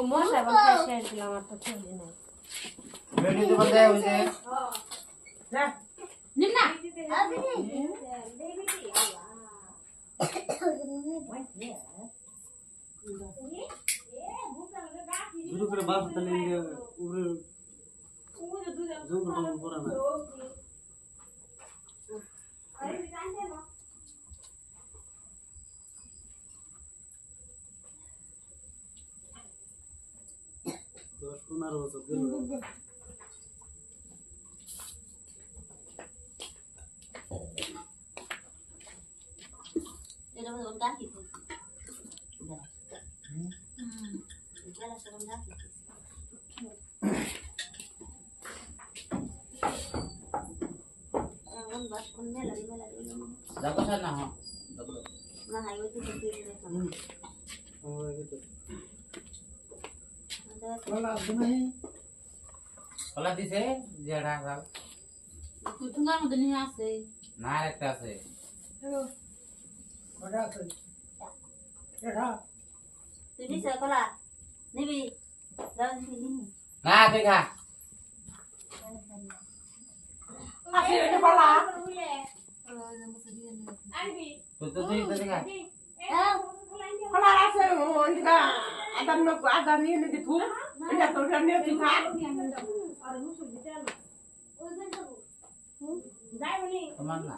মশা বাচ্চা শেষ দিলাম আর তো খেলি নাই বেটি তো বলতে হইছে যা নিন না শুরু করে বাস তাহলে উপরে জঙ্গল টঙ্গল পড়ে না দশ 15 বছর গেল এটা হলো ডাকি এটা সব ডাকি এখন বাস কোন মেলা যাবো না হ্যাঁ না হাই হইতে দিতে আমরা কিন্তু কলা দিছে যেটা খাও ঠুঙ্গার মধ্যে নিয়ে আসে না একটা আছে ওটা আছে এটা তুই নিছে কলা নিবি দাও দিবি না দেখা আছে এটা বলা তো দেখা বলা আছে ওইটা আদান নিয়ে নিতে তুই এটা তো নিয়ে তুই খা তোমার না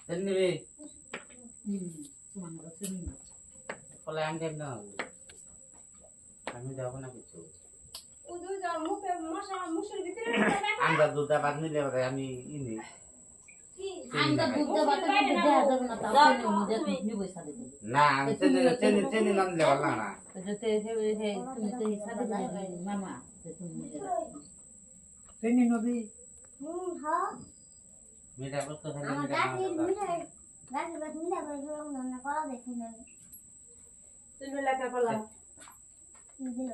দেন দিবি কলা আমি দেব না আমি দেব না কিছু আমরা দুধটা বাদ নিলে আমি ইনি আমরা বুদ্ধ বাতা দেয়া যাবে না তাও তুমি নিবই সাথে না আমি চেনি চেনি নাম দিলে ভালো না যেতে হে তুমি তো সাথে মামা তুমি সেনি নবী মিঠা বস্তু খালি আমার মিঠা গাছ মিঠা করে জোড়া না করা দেখি না তুমি লেখা বলা দিল